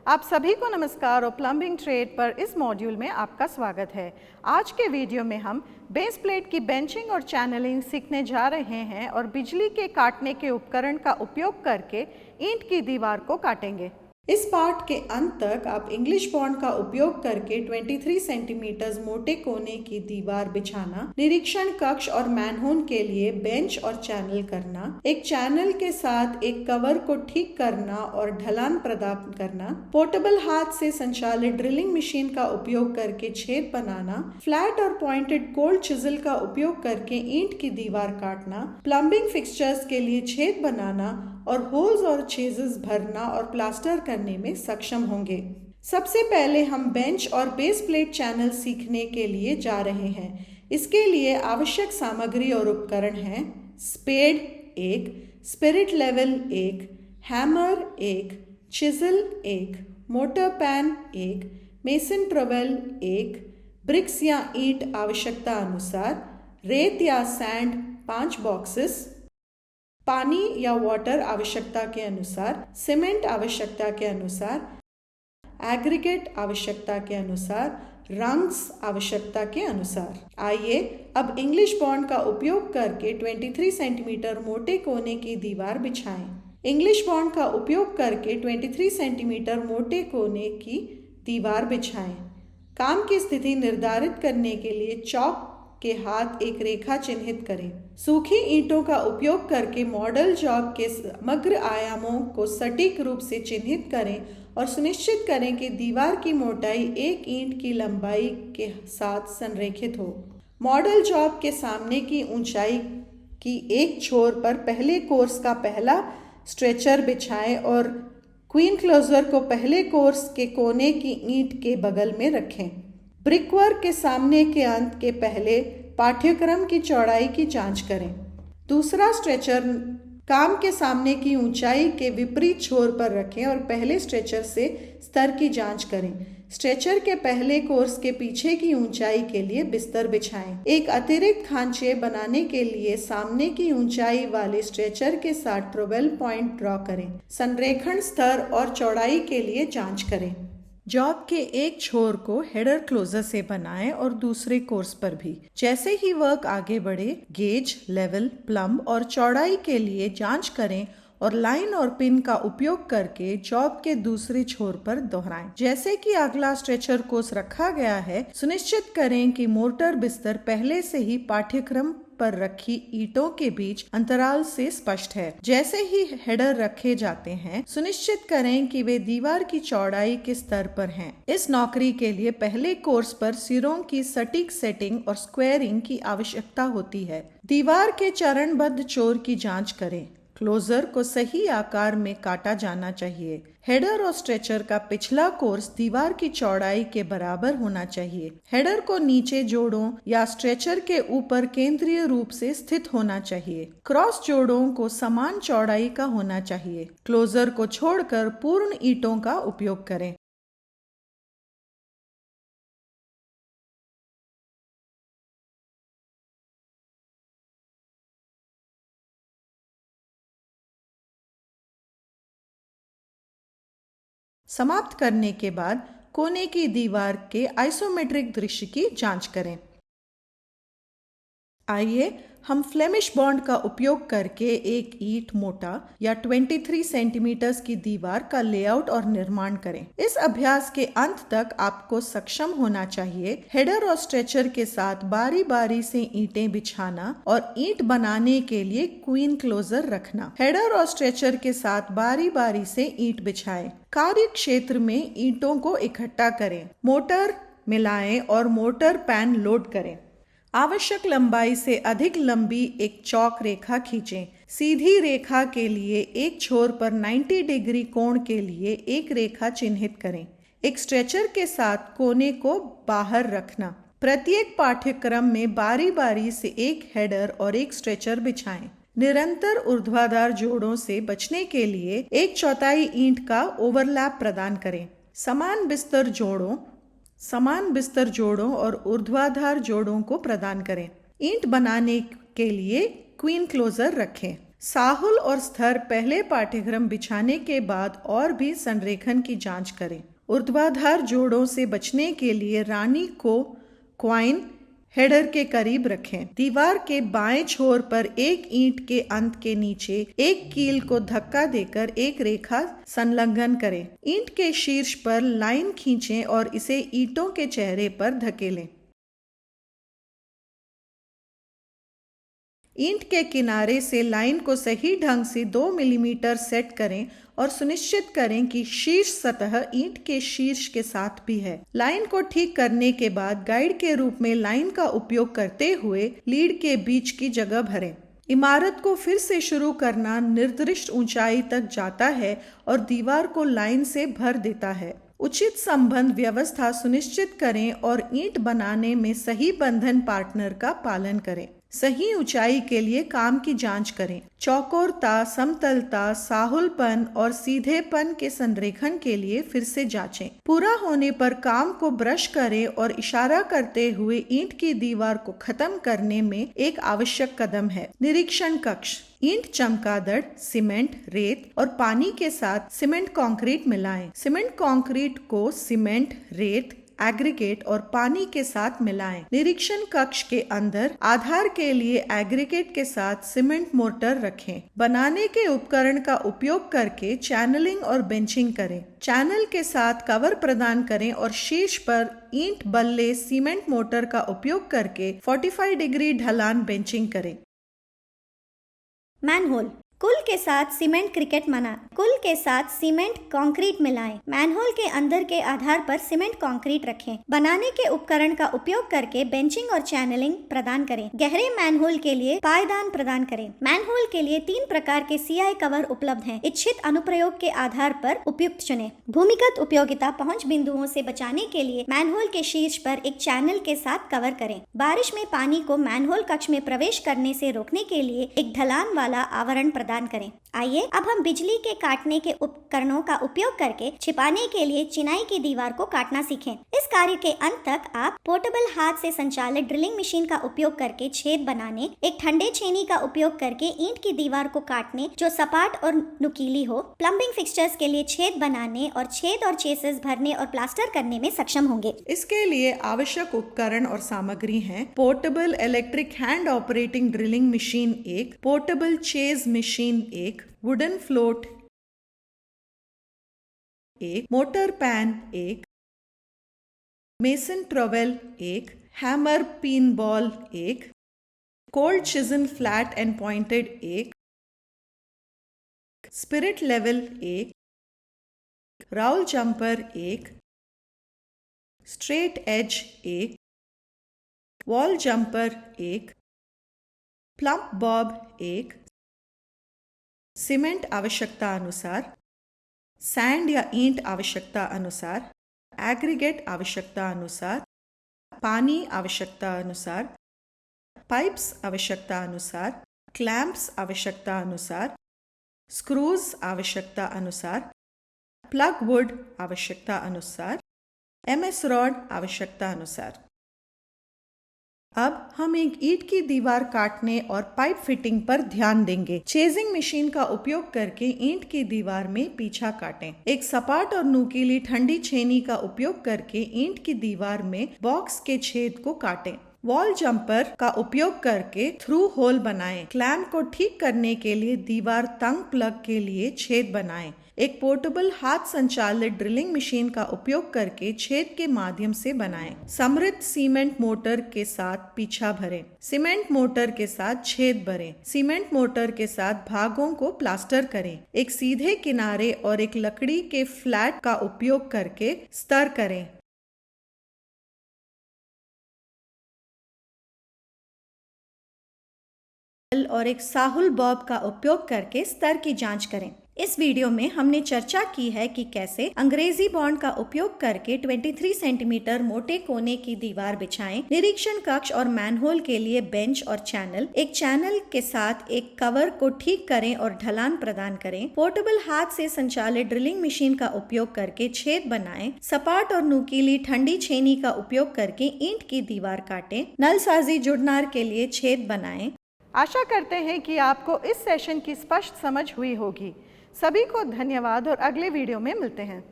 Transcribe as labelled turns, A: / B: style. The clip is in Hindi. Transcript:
A: आप सभी को नमस्कार और प्लम्बिंग ट्रेड पर इस मॉड्यूल में आपका स्वागत है। आज के वीडियो में हम बेस प्लेट की बेंचिंग और चैनलिंग सीखने जा रहे हैं और बिजली के काटने के उपकरण का उपयोग करके ईंट की दीवार को काटेंगे। इस पाठ के अंत तक आप इंग्लिश बॉन्ड का उपयोग करके 23 सेंटीमीटर मोटे कोने की दीवार बिछाना, निरीक्षण कक्ष और मैनहोल के लिए बेंच और चैनल करना, एक चैनल के साथ एक कवर को ठीक करना और ढलान प्रदान करना, पोर्टेबल हाथ से संचालित ड्रिलिंग मशीन का उपयोग करके छेद बनाना, फ्लैट और पॉइंटेड कोल्ड चिजल का उपयोग करके ईंट की दीवार काटना, प्लम्बिंग फिक्सचर्स के लिए छेद बनाना और होल्स और छेजेस भरना और प्लास्टर करने में सक्षम होंगे। सबसे पहले हम बेंच और बेस प्लेट चैनल सीखने के लिए जा रहे हैं। इसके लिए आवश्यक सामग्री और उपकरण हैं: spade 1, spirit level 1, hammer 1, chisel 1, mortar pan 1, mason trowel 1, bricks या ईंट आवश्यकता अनुसार, रेत या सैंड 5 बॉक्सेस, पानी या वाटर आवश्यकता के अनुसार, सीमेंट आवश्यकता के अनुसार, एग्रीगेट आवश्यकता के अनुसार, रंग्स आवश्यकता के अनुसार। आइए अब इंग्लिश बॉन्ड का उपयोग करके 23 सेंटीमीटर मोटे कोने की दीवार बिछाएं। इंग्लिश बॉन्ड का उपयोग करके 23 सेंटीमीटर मोटे कोने की दीवार बिछाएं। काम की स्थिति निर्धारित करने के लिए चॉक के हाथ एक रेखा चिन्हित करें। सूखी ईंटों का उपयोग करके मॉडल जॉब के समग्र आयामों को सटीक रूप से चिन्हित करें और सुनिश्चित करें कि दीवार की मोटाई एक ईंट की लंबाई के साथ संरेखित हो। मॉडल जॉब के सामने की ऊंचाई की एक छोर पर पहले कोर्स का पहला स्ट्रेचर बिछाएं और क्वीन क्लोजर को पहले कोर्स के कोने की ईंट के बगल में रखें। ब्रिकवर्क के सामने के अंत के पहले पाठ्यक्रम की चौड़ाई की जांच करें। दूसरा स्ट्रेचर काम के सामने की ऊंचाई के विपरीत छोर पर रखें और पहले स्ट्रेचर से स्तर की जांच करें। स्ट्रेचर के पहले कोर्स के पीछे की ऊंचाई के लिए बिस्तर बिछाएं। एक अतिरिक्त खांचे बनाने के लिए सामने की ऊंचाई वाले स्ट्रेचर के साथ ट्रवेल पॉइंट ड्रॉ करें। संरेखण स्तर और चौड़ाई के लिए जांच करें। जॉब के एक छोर को हेडर क्लोजर से बनाएं और दूसरे कोर्स पर भी। जैसे ही वर्क आगे बढ़े, गेज, लेवल, प्लम्ब और चौड़ाई के लिए जांच करें और लाइन और पिन का उपयोग करके जॉब के दूसरे छोर पर दोहराएं। जैसे कि अगला स्ट्रेचर कोर्स रखा गया है, सुनिश्चित करें कि मोर्टार बिस्तर पहले से ही पाठ्यक्रम पर रखी ईंटों के बीच अंतराल से स्पष्ट है। जैसे ही हेडर रखे जाते हैं, सुनिश्चित करें कि वे दीवार की चौड़ाई के स्तर पर हैं। इस नौकरी के लिए पहले कोर्स पर सिरों की सटीक सेटिंग और स्क्वायरिंग की आवश्यकता होती है। दीवार के चरणबद्ध चोर की जांच करें। क्लोजर को सही आकार में काटा जाना चाहिए। हेडर और स्ट्रेचर का पिछला कोर्स दीवार की चौड़ाई के बराबर होना चाहिए। हेडर को नीचे जोड़ों या स्ट्रेचर के ऊपर केंद्रीय रूप से स्थित होना चाहिए। क्रॉस जोड़ों को समान चौड़ाई का होना चाहिए। क्लोजर को छोड़कर पूर्ण ईंटों का उपयोग करें। समाप्त करने के बाद कोने की दीवार के आइसोमेट्रिक दृश्य की जांच करें। आइए हम फ्लेमिश बॉन्ड का उपयोग करके एक ईंट मोटा या 23 सेंटीमीटर की दीवार का लेआउट और निर्माण करें। इस अभ्यास के अंत तक आपको सक्षम होना चाहिए हेडर और स्ट्रेचर के साथ बारी बारी से ईंटें बिछाना और ईंट बनाने के लिए क्वीन क्लोजर रखना। हेडर और स्ट्रेचर के साथ बारी बारी से ईंट बिछाएं। कार्य क्षेत्र में ईंटों को इकट्ठा करें। मोटर मिलाएं और मोटर पैन लोड करें। आवश्यक लंबाई से अधिक लंबी एक चौक रेखा खींचें। सीधी रेखा के लिए एक छोर पर 90 डिग्री कोण के लिए एक रेखा चिन्हित करें। एक स्ट्रेचर के साथ कोने को बाहर रखना। प्रत्येक पाठ्यक्रम में बारी बारी से एक हेडर और एक स्ट्रेचर बिछाएं। निरंतर ऊर्ध्वाधर जोड़ों से बचने के लिए 1/4 ईंट का ओवरलैप प्रदान करें। समान बिस्तर जोड़ों और ऊर्ध्वाधर जोड़ों को प्रदान करें। ईंट बनाने के लिए क्वीन क्लोजर रखें। साहुल और स्तर पहले पाठ्यक्रम बिछाने के बाद और भी संरेखन की जांच करें। ऊर्ध्वाधर जोड़ों से बचने के लिए रानी को क्वाइन हेडर के करीब रखें। दीवार के बाएं छोर पर एक ईंट के अंत के नीचे एक कील को धक्का देकर एक रेखा संलग्न करें। ईंट के शीर्ष पर लाइन खींचें और इसे ईंटों के चेहरे पर धकेलें। ईंट के किनारे से लाइन को सही ढंग से 2 मिलीमीटर सेट करें और सुनिश्चित करें कि शीर्ष सतह ईंट के शीर्ष के साथ भी है। लाइन को ठीक करने के बाद गाइड के रूप में लाइन का उपयोग करते हुए लीड के बीच की जगह भरें। इमारत को फिर से शुरू करना निर्दिष्ट ऊंचाई तक जाता है और दीवार को लाइन से भर देता है। उचित संबंध व्यवस्था सुनिश्चित करें और ईंट बनाने में सही बंधन पार्टनर का पालन करें। सही ऊंचाई के लिए काम की जांच करें। चौकोरता, समतलता, साहुलपन और सीधेपन के संरेखन के लिए फिर से जांचें। पूरा होने पर काम को ब्रश करें और इशारा करते हुए ईंट की दीवार को खत्म करने में एक आवश्यक कदम है। निरीक्षण कक्ष। ईंट, चमगादड़, सीमेंट, रेत और पानी के साथ सीमेंट कंक्रीट मिलाएं। सीमेंट कंक्रीट को सीमेंट, रेत, एग्रीगेट और पानी के साथ मिलाएं। निरीक्षण कक्ष के अंदर आधार के लिए एग्रीगेट के साथ सीमेंट मोर्टर रखें। बनाने के उपकरण का उपयोग करके चैनलिंग और बेंचिंग करें। चैनल के साथ कवर प्रदान करें और शीर्ष पर ईंट बल्ले सीमेंट मोर्टर का उपयोग करके 45 डिग्री ढलान बेंचिंग करें।
B: मैनहोल। कुल के साथ सीमेंट क्रिकेट मना। कुल के साथ सीमेंट कंक्रीट मिलाएं। मैनहोल के अंदर के आधार पर सीमेंट कंक्रीट रखें। बनाने के उपकरण का उपयोग करके बेंचिंग और चैनलिंग प्रदान करें। गहरे मैनहोल के लिए पायदान प्रदान करें। मैनहोल के लिए 3 प्रकार के सीआई कवर उपलब्ध हैं। इच्छित अनुप्रयोग के आधार पर उपयुक्त चुनें। भूमिगत उपयोगिता पहुंच बिंदुओं से बचाने के लिए मैनहोल के शीर्ष पर एक चैनल के साथ कवर करें। बारिश में पानी को मैनहोल कक्ष में प्रवेश करने से रोकने के लिए एक ढलान वाला आवरण प्रदान करें। आइए अब हम बिजली के काटने के उपकरणों का उपयोग करके छिपाने के लिए चिनाई की दीवार को काटना सीखें। इस कार्य के अंत तक आप पोर्टेबल हाथ से संचालित ड्रिलिंग मशीन का उपयोग करके छेद बनाने, एक ठंडे छेनी का उपयोग करके ईंट की दीवार को काटने जो सपाट और नुकीली हो, प्लम्बिंग फिक्सचर्स के लिए छेद बनाने और छेद और चेसेस भरने और प्लास्टर करने में सक्षम होंगे।
A: इसके लिए आवश्यक उपकरण और सामग्री हैं: portable electric hand operating drilling machine 1, portable chase machine 1, wooden float 1, mortar pan 1, mason trowel 1, hammer peen ball 1, cold chisel flat and pointed 1, spirit level 1, rawl jumper 1, straight edge 1, wall jumper 1, plumb bob 1, cement आवश्यकता अनुसार, सैंड या ईंट आवश्यकता अनुसार, एग्रीगेट आवश्यकता अनुसार, पानी आवश्यकता अनुसार, पाइप्स आवश्यकता अनुसार, क्लैंप्स आवश्यकता अनुसार, स्क्रूज आवश्यकता अनुसार, प्लग वुड आवश्यकता अनुसार, एमएस रॉड आवश्यकता अनुसार। अब हम एक ईंट की दीवार काटने और पाइप फिटिंग पर ध्यान देंगे। चेजिंग मशीन का उपयोग करके ईंट की दीवार में पीछा काटें। एक सपाट और नुकीली ठंडी छेनी का उपयोग करके ईंट की दीवार में बॉक्स के छेद को काटें। वॉल जंपर का उपयोग करके थ्रू होल बनाएं। क्लैंप को ठीक करने के लिए दीवार तंग प्लग के लिए छेद बनाएं। एक पोर्टेबल हाथ संचालित ड्रिलिंग मशीन का उपयोग करके छेद के माध्यम से बनाएं। समृद्ध सीमेंट मोटर के साथ पीछा भरें। सीमेंट मोटर के साथ छेद भरें। सीमेंट मोटर के साथ भागों को प्लास्टर करें। एक सीधे किनारे और एक लकड़ी के फ्लैट का उपयोग करके स्तर करें। और एक साहुल बॉब का उपयोग करके स्तर की जांच करें। इस वीडियो में हमने चर्चा की है कि कैसे अंग्रेजी बॉन्ड का उपयोग करके 23 सेंटीमीटर मोटे कोने की दीवार बिछाएं। निरीक्षण कक्ष और मैनहोल के लिए बेंच और चैनल, एक चैनल के साथ एक कवर को ठीक करें और ढलान प्रदान करें। पोर्टेबल हाथ से संचालित ड्रिलिंग मशीन का उपयोग करके छेद बनाएं। सपाट और नुकीली ठंडी छेनी का उपयोग करके ईंट की दीवार काटें। नलसाजी जुड़नार के लिए छेद बनाएं। आशा करते हैं कि आपको इस सेशन की स्पष्ट समझ हुई होगी। सभी को धन्यवाद और अगले वीडियो में मिलते हैं।